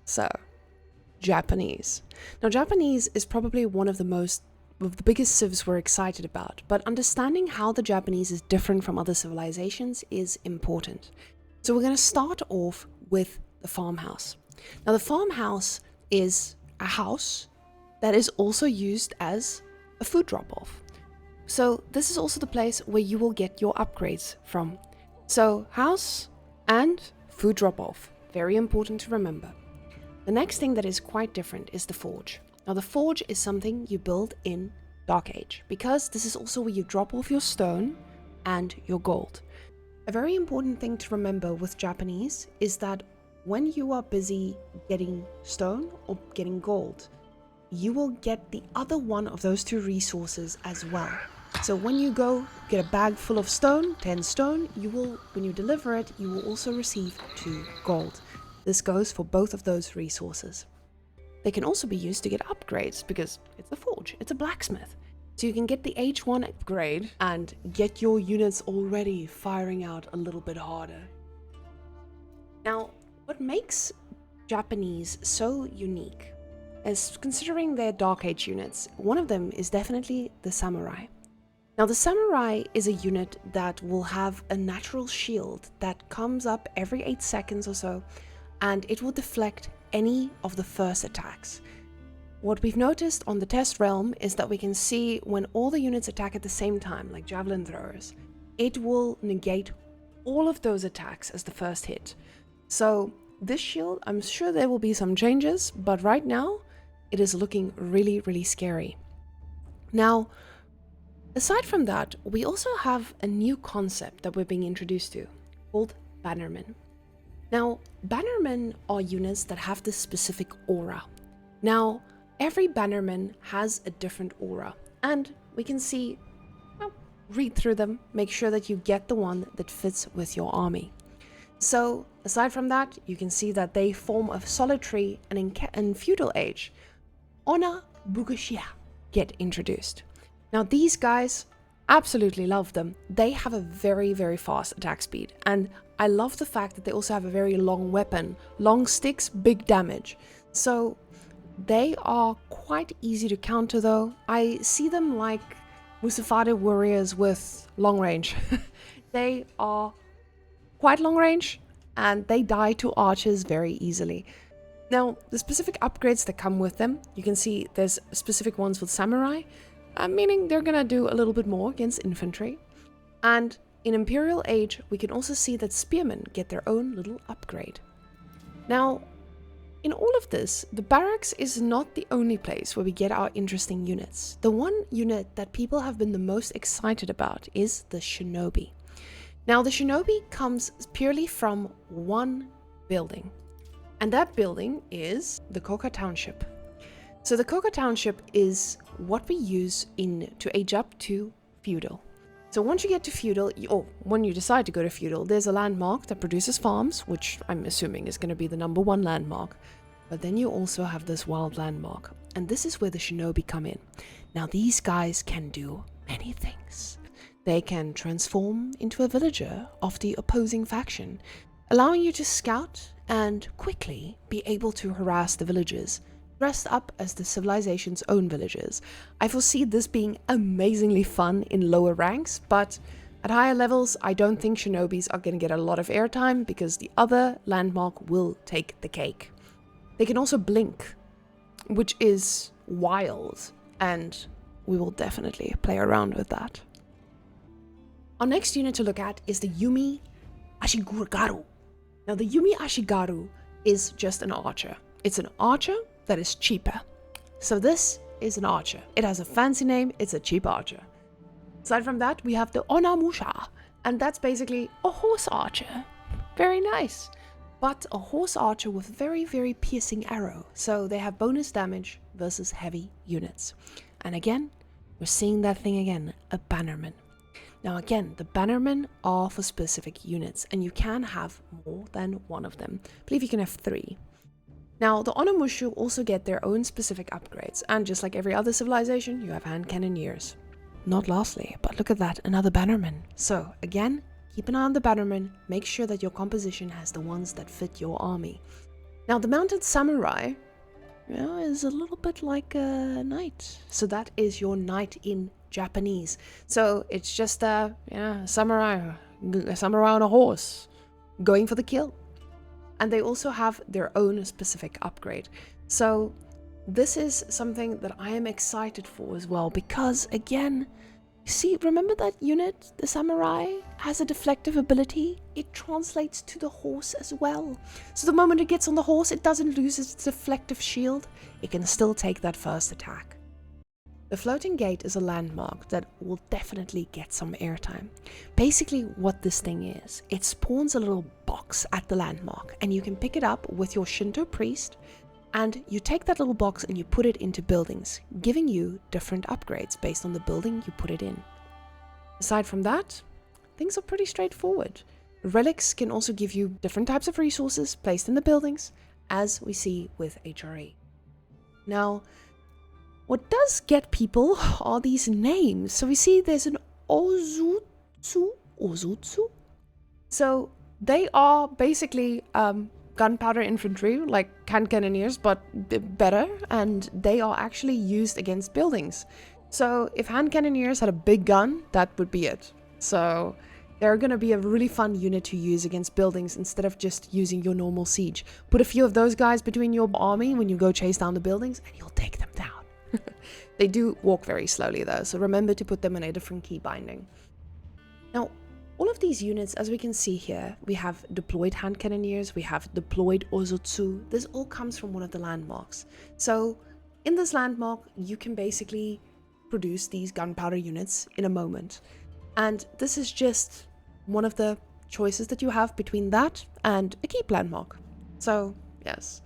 So, Japanese. Now, Japanese is probably one of the biggest civs we're excited about, but understanding how the Japanese is different from other civilizations is important. So we're going to start off with the farmhouse. Now, the farmhouse is a house that is also used as a food drop-off. So this is also the place where you will get your upgrades from. So house and food drop-off, very important to remember. The next thing that is quite different is the forge. Now the forge is something you build in Dark Age, because this is also where you drop off your stone and your gold. A very important thing to remember with Japanese is that when you are busy getting stone or getting gold, you will get the other one of those two resources as well. So when you go get a bag full of stone, 10 stone, when you deliver it, you will also receive 2 gold. This goes for both of those resources. They can also be used to get upgrades because it's a forge, it's a blacksmith. So you can get the H1 upgrade and get your units already firing out a little bit harder. Now, what makes Japanese so unique is, considering their Dark Age units, one of them is definitely the samurai. Now, the samurai is a unit that will have a natural shield that comes up every 8 seconds or so, and it will deflect any of the first attacks. What we've noticed on the test realm is that we can see when all the units attack at the same time, like javelin throwers, it will negate all of those attacks as the first hit. So this shield, I'm sure there will be some changes, but right now it is looking really, really scary. Now, aside from that, we also have a new concept that we're being introduced to called Bannermen. Now, Bannermen are units that have this specific aura. Now, every Bannerman has a different aura, and we can see, read through them, make sure that you get the one that fits with your army. So, aside from that, you can see that they form a solid tree, and in Feudal Age, Onna Bugushia get introduced. Now, these guys, absolutely love them. They have a very, very fast attack speed, and I love the fact that they also have a very long weapon. Long sticks, big damage. So they are quite easy to counter though. I see them like Musafade warriors with long range. They are quite long range and they die to archers very easily. Now, the specific upgrades that come with them, you can see there's specific ones with samurai, meaning they're gonna do a little bit more against infantry. And in Imperial Age, we can also see that spearmen get their own little upgrade. Now, in all of this, the barracks is not the only place where we get our interesting units. The one unit that people have been the most excited about is the Shinobi. Now, the Shinobi comes purely from one building, and that building is the Koka Township. So the Koka Township is what we use to age up to Feudal. So once you get to Feudal, when you decide to go to Feudal, there's a landmark that produces farms, which I'm assuming is going to be the #1 landmark. But then you also have this wild landmark, and this is where the Shinobi come in. Now these guys can do many things. They can transform into a villager of the opposing faction, allowing you to scout and quickly be able to harass the villagers, dressed up as the civilization's own villagers. I foresee this being amazingly fun in lower ranks, but at higher levels, I don't think Shinobis are going to get a lot of airtime because the other landmark will take the cake. They can also blink, which is wild, and we will definitely play around with that. Our next unit to look at is the Yumi Ashigaru. Now, the Yumi Ashigaru is just an archer. It's an archer that is cheaper. So this is an archer. It has a fancy name, it's a cheap archer. Aside from that, we have the Onamusha, and that's basically a horse archer. Very nice. But a horse archer with very, very piercing arrow. So they have bonus damage versus heavy units. And again, we're seeing that thing again, a Bannerman. Now again, the Bannermen are for specific units, and you can have more than one of them. I believe you can have 3. Now, the Onamushu also get their own specific upgrades, and just like every other civilization, you have hand cannoneers. Not lastly, but look at that, another Bannerman. So, again, keep an eye on the Bannerman, make sure that your composition has the ones that fit your army. Now, the mounted samurai, is a little bit like a knight. So that is your knight in Japanese. So it's just a samurai on a horse going for the kill. And they also have their own specific upgrade. So this is something that I am excited for as well, because again, see, remember that unit, the samurai, has a deflective ability? It translates to the horse as well. So the moment it gets on the horse, it doesn't lose its deflective shield. It can still take that first attack. The floating gate is a landmark that will definitely get some airtime. Basically what this thing is, it spawns a little box at the landmark, and you can pick it up with your Shinto priest, and you take that little box and you put it into buildings, giving you different upgrades based on the building you put it in. Aside from that, things are pretty straightforward. Relics can also give you different types of resources placed in the buildings, as we see with HRE. Now, what does get people are these names. So we see there's an Ozutsu. So they are basically gunpowder infantry, like hand cannoneers, but better, and they are actually used against buildings. So if hand cannoneers had a big gun, that would be it. So they're going to be a really fun unit to use against buildings instead of just using your normal siege. Put a few of those guys between your army when you go chase down the buildings, and you'll take them down. They do walk very slowly though, so remember to put them in a different key binding. Now, all of these units, as we can see here, we have deployed hand cannoneers, we have deployed Ozutsu. This all comes from one of the landmarks. So in this landmark, you can basically produce these gunpowder units in a moment. And this is just one of the choices that you have between that and a keep landmark. So yes.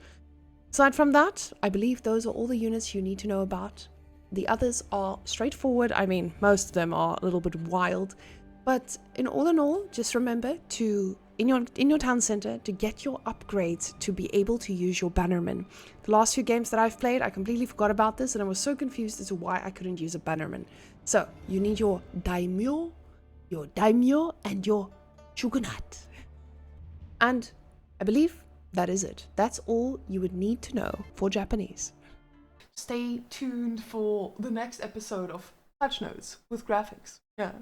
Aside from that, I believe those are all the units you need to know about. The others are straightforward. I mean, most of them are a little bit wild, but in all, just remember to, in your town center, to get your upgrades to be able to use your Bannermen. The last few games that I've played, I completely forgot about this, and I was so confused as to why I couldn't use a Bannerman. So you need your Daimyo, and your Shogunate. And I believe that is it. That's all you would need to know for Japanese. Stay tuned for the next episode of Patch Notes with graphics. Yeah.